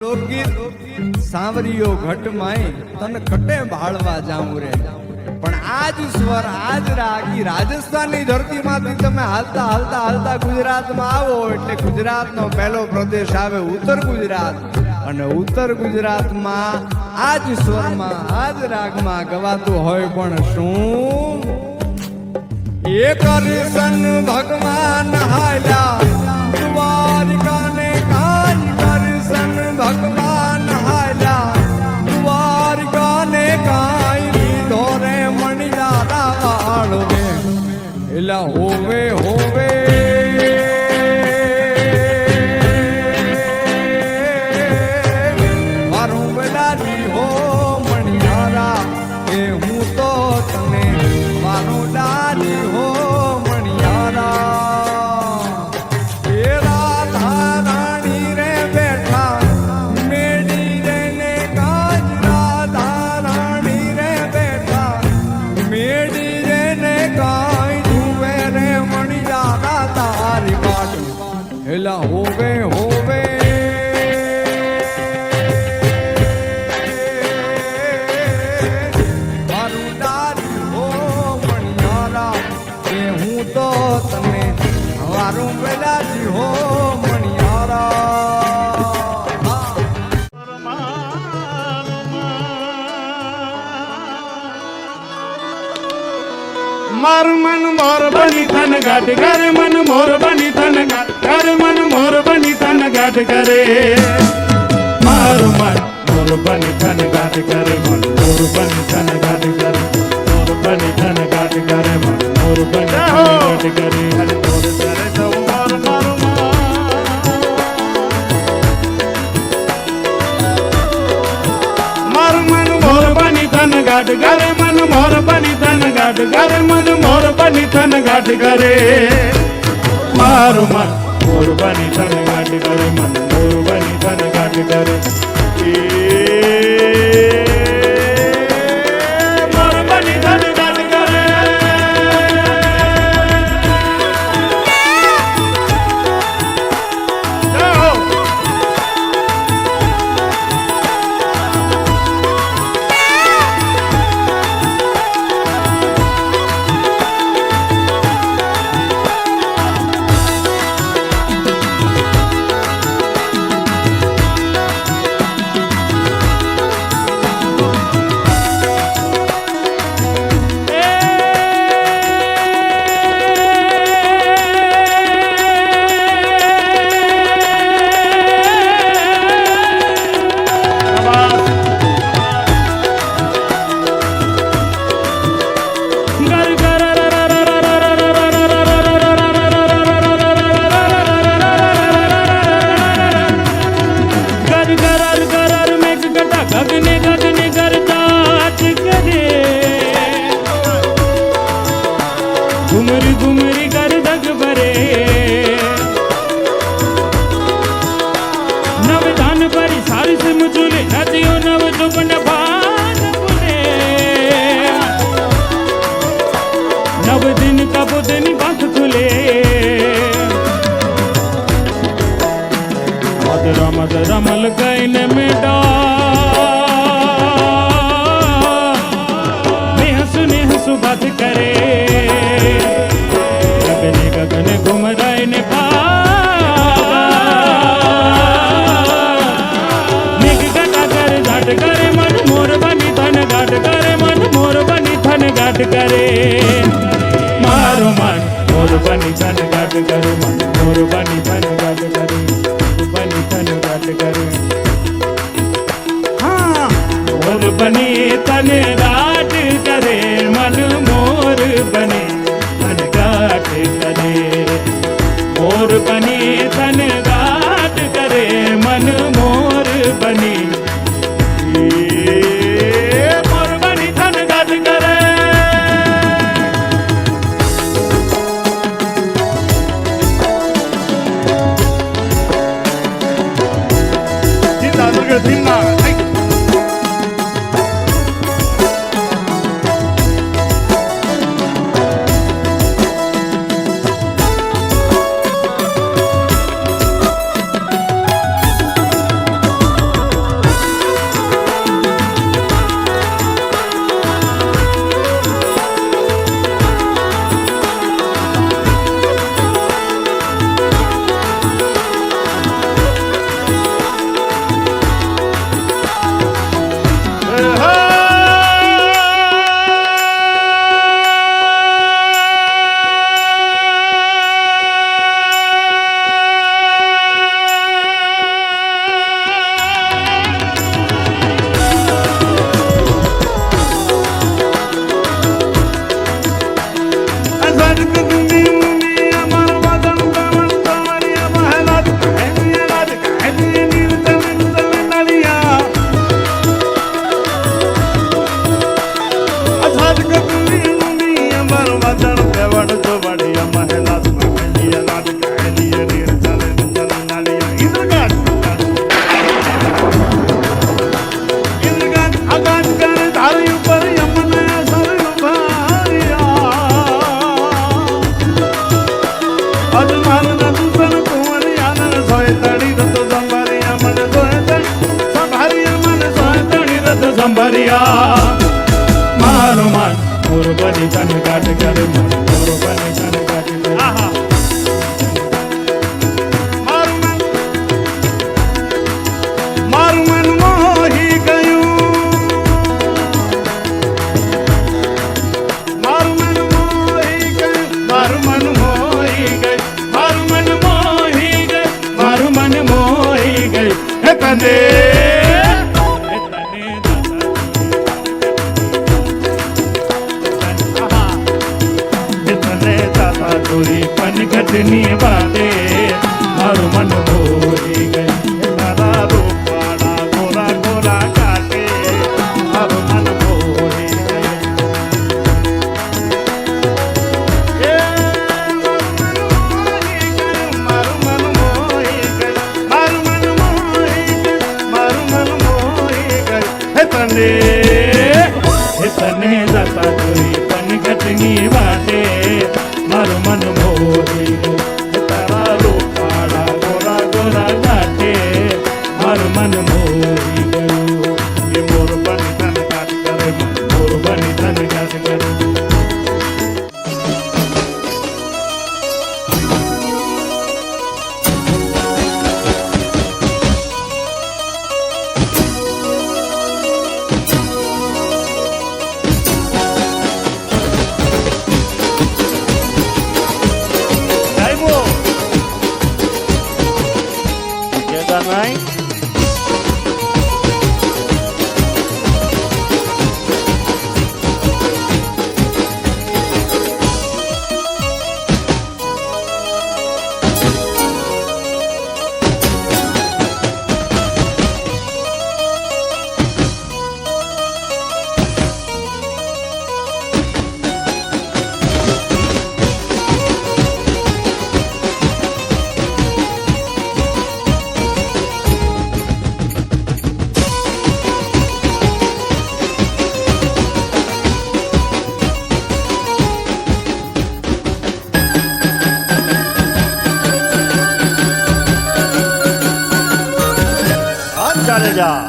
લોકગીત સાંવરિયો ઘટ માય તન ખટે ભાળવા જાઉં રે પણ આજ સ્વર આજ રાગ ઈ રાજસ્થાનની ધરતીમાંથી તમે હાલતા હાલતા હાલતા ગુજરાતમાં આવો એટલે ગુજરાતનો પહેલો પ્રદેશ આવે ઉત્તર ગુજરાત અને ઉત્તર ગુજરાતમાં આજ સ્વરમાં આજ રાગમાં ગવાતું હોય પણ શું એ કરશન ભગવાન હાલ્યા દ્વારિકાને કાજ કરશન ભગવાન હાલ્યા દ્વારિકાને કાઈ લીધો રે મણિયારા વાળવે એલા હોવે હોવે મારું બલાજી હો મણિયારા એ હું તો તને મારું લાજી હો એલા હોવે હોવે મારું દારી હો મણિયારા એ હું તો તને મારું બેલાજી હો મણિયારા મારું મન મોર બની થન ગાઢ કરે મન મોર બની થન ગાઢ કરે મન મોર બની થન ગાઢ કરે મારું મન મોર બની થન ગાઢ કરે મન મોર બની થન ગાઢ કરે મોર બની થન ગાઢ કરે મન મોર બની થન ગાઢ કરે હર મોર કરે તો મોર મારું મારું મન મોર બની થન ગાઢ કરે મન મોર બની થન ગાઢ કરે મન મોર બની થન ગાઢ કરે મારું મન મોર બની થન ગાઢ કરે મન મોર બની થન ગાઢ કરે મોર બની થન ગાઢ કરે घुमरी घुमरी कर दग भरे नव दान परी सारी से मुझुले नदियों नव दुबन भान बुले नव दिन का बुदनी बात खुले मदरा मल गई ने मेडा हंसु बात करे गगने गगने घूम रहे ने निग गटा कर घाट करे मन मोर बनी थन घाट करे मन मोर बनी थन घाट करे मारो मन मोर बनी थन घाट करे मन मोर बनी थन घाट करे बनी थन घाट करे हाँ मोर बनी थन घाट करे मन मोर बने थन घाट करे मोर बने थन घाट करे मन मोर बने मोर बनी थन घाट करे जिंदा दुर्ग जिंदा ગંભરિયા મારું મન મોર બની તન ગાટ કરે મન મોર બની તન ગાટ કરે આહા મારું મન મોહી ગયું મારું મન મોહી ગયું મારું મન મોહી ગયું મારું મન મોહી ગયું મારું મન મોહી ગયું હે તને પનઘટની વાતે મારું મન મોહી ગયું તારા રૂપાળા ગોરા ગોરા કાટે મારું મન મોહી ગયું મારું મન મોહી ગયું મારું મન મોહી ગયું મારું મન મોહી ગયું હે તને દાતા જોઈ પનઘટની વાતે મારું મન મોહી ગયું તારા રૂપાળા ગોરા ગોરા ગાટે મારું મન મોહી ગયું એ મોર બની તન ગાટ કરે મોર બની તન ગાટ કરે Right? ચાલે જા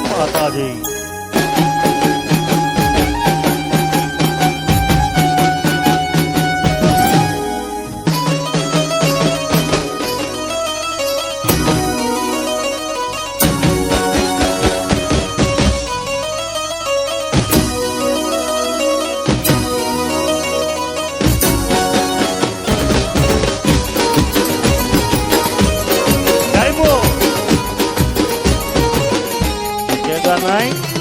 માતાજી Right?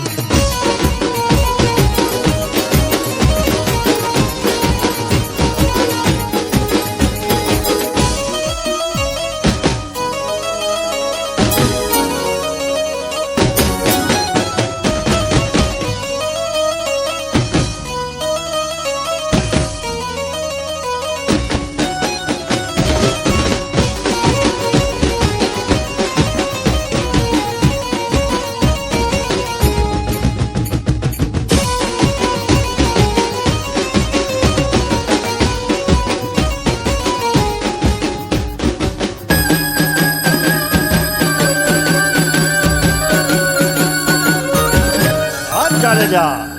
ચાલે જા